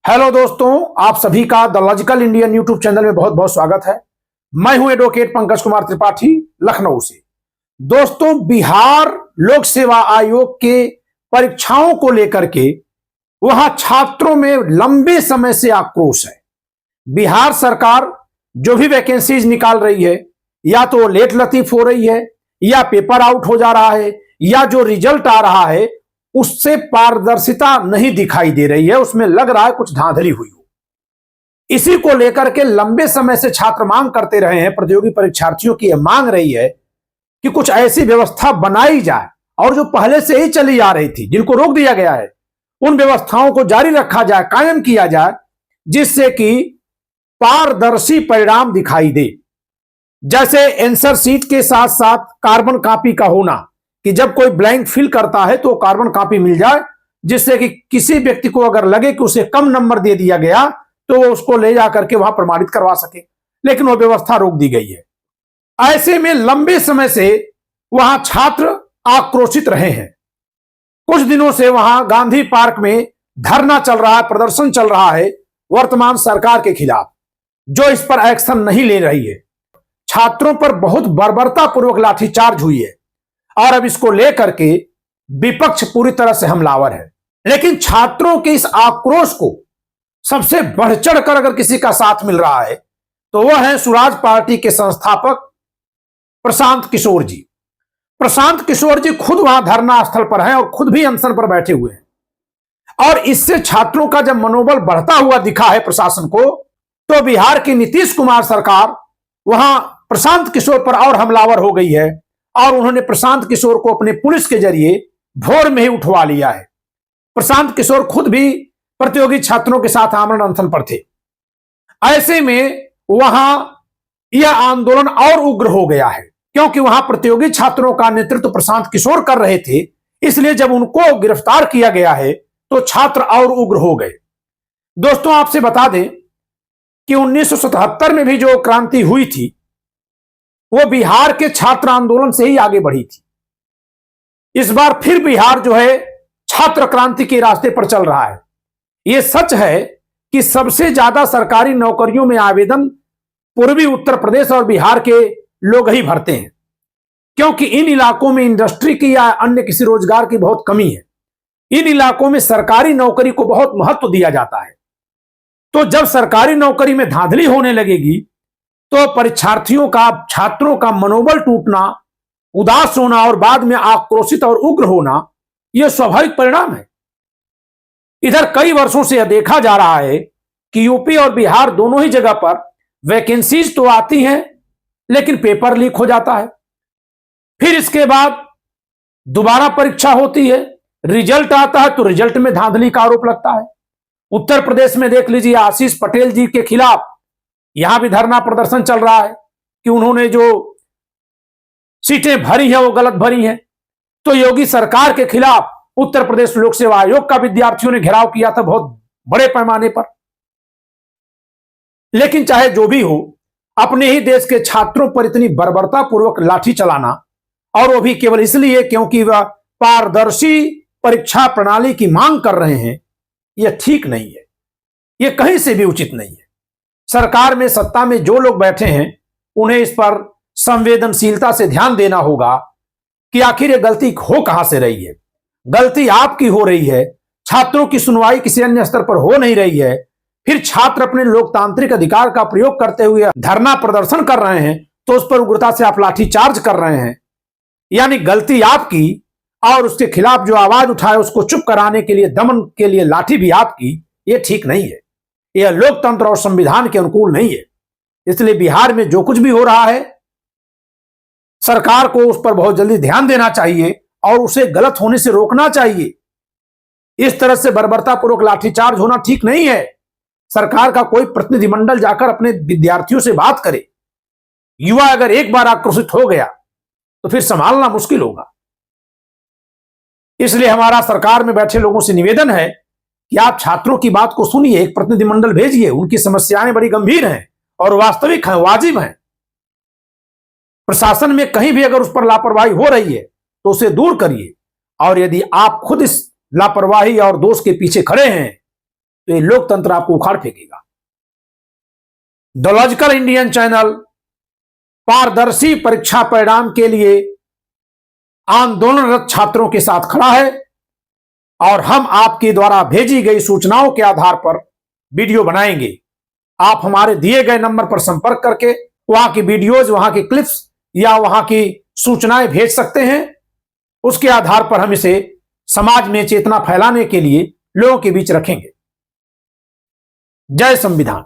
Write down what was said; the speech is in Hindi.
हेलो दोस्तों, आप सभी का the logical Indian YouTube channel में बहुत बहुत स्वागत है। मैं हूं एडवोकेट पंकज कुमार त्रिपाठी, लखनऊ से। दोस्तों, बिहार लोक सेवा आयोग के परीक्षाओं को लेकर के वहां छात्रों में लंबे समय से आक्रोश है। बिहार सरकार जो भी वैकेंसीज निकाल रही है, या तो लेट लतीफ हो रही है, या पेपर आउट हो जा रहा है, या जो रिजल्ट आ रहा है उससे पारदर्शिता नहीं दिखाई दे रही है। उसमें लग रहा है कुछ धांधली हुई हो। इसी को लेकर के लंबे समय से छात्र मांग करते रहे हैं। प्रतियोगी परीक्षार्थियों की यह मांग रही है कि कुछ ऐसी व्यवस्था बनाई जाए, और जो पहले से ही चली आ रही थी, जिनको रोक दिया गया है, उन व्यवस्थाओं को जारी रखा जाए, कायम किया जाए, जिससे कि पारदर्शी परिणाम दिखाई दे। जैसे आंसर शीट के साथ साथ कार्बन कॉपी का होना, कि जब कोई ब्लैंक फिल करता है तो कार्बन कॉपी मिल जाए, जिससे कि किसी व्यक्ति को अगर लगे कि उसे कम नंबर दे दिया गया तो वो उसको ले जाकर के वहां प्रमाणित करवा सके। लेकिन वो व्यवस्था रोक दी गई है। ऐसे में लंबे समय से वहां छात्र आक्रोशित रहे हैं। कुछ दिनों से वहां गांधी पार्क में धरना चल रहा है, प्रदर्शन चल रहा है वर्तमान सरकार के खिलाफ, जो इस पर एक्शन नहीं ले रही है। छात्रों पर बहुत बर्बरतापूर्वक लाठीचार्ज हुई है, और अब इसको लेकर के विपक्ष पूरी तरह से हमलावर है। लेकिन छात्रों के इस आक्रोश को सबसे बढ़ चढ़कर अगर किसी का साथ मिल रहा है तो वह है स्वराज पार्टी के संस्थापक प्रशांत किशोर जी। प्रशांत किशोर जी खुद वहां धरना स्थल पर हैं और खुद भी अनशन पर बैठे हुए हैं। और इससे छात्रों का जब मनोबल बढ़ता हुआ दिखा है प्रशासन को, तो बिहार की नीतीश कुमार सरकार वहां प्रशांत किशोर पर और हमलावर हो गई है, और उन्होंने प्रशांत किशोर को अपने पुलिस के जरिए भोर में ही उठवा लिया है। प्रशांत किशोर खुद भी प्रतियोगी छात्रों के साथ आमरण अनशन पर थे। ऐसे में वहां यह आंदोलन और उग्र हो गया है, क्योंकि वहां प्रतियोगी छात्रों का नेतृत्व प्रशांत किशोर कर रहे थे। इसलिए जब उनको गिरफ्तार किया गया है तो छात्र और उग्र हो गए। दोस्तों, आपसे बता दें कि 1977 में भी जो क्रांति हुई थी वो बिहार के छात्र आंदोलन से ही आगे बढ़ी थी। इस बार फिर बिहार जो है छात्र क्रांति के रास्ते पर चल रहा है। यह सच है कि सबसे ज्यादा सरकारी नौकरियों में आवेदन पूर्वी उत्तर प्रदेश और बिहार के लोग ही भरते हैं, क्योंकि इन इलाकों में इंडस्ट्री की या अन्य किसी रोजगार की बहुत कमी है। इन इलाकों में सरकारी नौकरी को बहुत महत्व दिया जाता है। तो जब सरकारी नौकरी में धांधली होने लगेगी तो परीक्षार्थियों का, छात्रों का मनोबल टूटना, उदास होना और बाद में आक्रोशित और उग्र होना यह स्वाभाविक परिणाम है। इधर कई वर्षों से यह देखा जा रहा है कि यूपी और बिहार दोनों ही जगह पर वैकेंसीज तो आती हैं, लेकिन पेपर लीक हो जाता है। फिर इसके बाद दोबारा परीक्षा होती है, रिजल्ट आता है तो रिजल्ट में धांधली का आरोप लगता है। उत्तर प्रदेश में देख लीजिए, आशीष पटेल जी के खिलाफ यहां भी धरना प्रदर्शन चल रहा है कि उन्होंने जो सीटें भरी हैं वो गलत भरी हैं। तो योगी सरकार के खिलाफ उत्तर प्रदेश लोक सेवा आयोग का विद्यार्थियों ने घेराव किया था बहुत बड़े पैमाने पर। लेकिन चाहे जो भी हो, अपने ही देश के छात्रों पर इतनी बर्बरतापूर्वक लाठी चलाना, और वो भी केवल इसलिए क्योंकि वह पारदर्शी परीक्षा प्रणाली की मांग कर रहे हैं, यह ठीक नहीं है। यह कहीं से भी उचित नहीं है। सरकार में, सत्ता में जो लोग बैठे हैं उन्हें इस पर संवेदनशीलता से ध्यान देना होगा कि आखिर ये गलती हो कहां से रही है। गलती आपकी हो रही है, छात्रों की सुनवाई किसी अन्य स्तर पर हो नहीं रही है। फिर छात्र अपने लोकतांत्रिक अधिकार का प्रयोग करते हुए धरना प्रदर्शन कर रहे हैं तो उस पर उग्रता से आप लाठीचार्ज कर रहे हैं। यानी गलती आपकी, और उसके खिलाफ जो आवाज उठाए उसको चुप कराने के लिए, दमन के लिए लाठी भी आपकी। यह ठीक नहीं है। यह लोकतंत्र और संविधान के अनुकूल नहीं है। इसलिए बिहार में जो कुछ भी हो रहा है, सरकार को उस पर बहुत जल्दी ध्यान देना चाहिए और उसे गलत होने से रोकना चाहिए। इस तरह से बर्बरतापूर्वक लाठीचार्ज होना ठीक नहीं है। सरकार का कोई प्रतिनिधिमंडल जाकर अपने विद्यार्थियों से बात करे। युवा अगर एक बार आक्रोशित हो गया तो फिर संभालना मुश्किल होगा। इसलिए हमारा सरकार में बैठे लोगों से निवेदन है कि आप छात्रों की बात को सुनिए, एक प्रतिनिधिमंडल भेजिए। उनकी समस्याएं बड़ी गंभीर हैं और वास्तविक हैं, वाजिब हैं। प्रशासन में कहीं भी अगर उस पर लापरवाही हो रही है तो उसे दूर करिए। और यदि आप खुद इस लापरवाही और दोष के पीछे खड़े हैं तो ये लोकतंत्र आपको उखाड़ फेंकेगा। द लॉजिकल इंडियन चैनल पारदर्शी परीक्षा परिणाम के लिए आंदोलनरत छात्रों के साथ खड़ा है और हम आपके द्वारा भेजी गई सूचनाओं के आधार पर वीडियो बनाएंगे। आप हमारे दिए गए नंबर पर संपर्क करके वहां की वीडियोज, वहां की क्लिप्स या वहां की सूचनाएं भेज सकते हैं। उसके आधार पर हम इसे समाज में चेतना फैलाने के लिए लोगों के बीच रखेंगे। जय संविधान।